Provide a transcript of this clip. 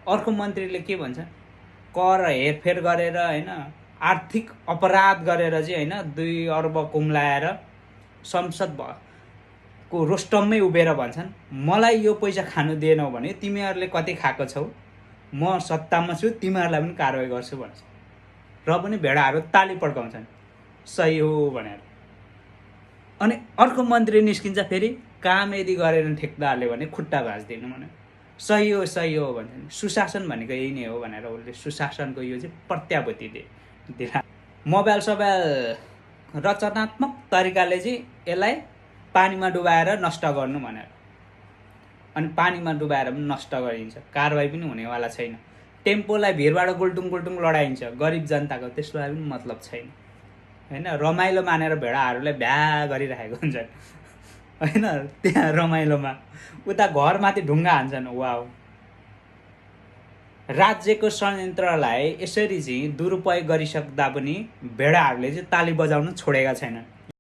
अर्को मन्त्रीले के भन्छ, कर हेरफेर गरेर हैन, आर्थिक अपराध गरेर चाहिँ हैन 2 अर्ब कुम्लाएर संसदको रोस्टममै उभिएर भन्छन्, मलाई यो पैसा खानु दिएनौ भने तिमीहरूले कति खाएको छौ, म सत्तामा छु, तिमीहरूलाई पनि कारवाही गर्छु भन्छ। र पनि भेडाहरू ताली पड्काउँछन् सही हो भनेर। अनि अर्को मन्त्री निस्किन्छ फेरि, काम यदि गरेन ठेक्दारले भने खुट्टा भाँच्दिनु भने सही हो भन्छन्। सुशासन भनेको यही नै हो भनेर उसले सुशासनको यो चाहिँ प्रत्याभूति दिला। मोबाइल रचनात्मक तरिकाले चाहिँ यसलाई पानीमा डुबाएर नष्ट गर्नु भनेर, अनि पानीमा डुबाएर पनि नष्ट गरिन्छ, कारवाही पनि हुनेवाला छैन। टेम्पोलाई भिरबाट गुल्टुङ लडाइन्छ, गरिब जनताको त्यसलाई पनि मतलब छैन हैन। रमाइलो मानेर भेडाहरूलाई भ्या गरिरहेको हुन्छन् हैन, त्यहाँ रमाइलोमा उता घरमाथि ढुङ्गा हान्छन्। वाउ, राज्यको षड्यन्त्रलाई यसरी चाहिँ दुरुपयोग गरिसक्दा पनि भेडाहरूले चाहिँ ताली बजाउन छोडेका छैनन्।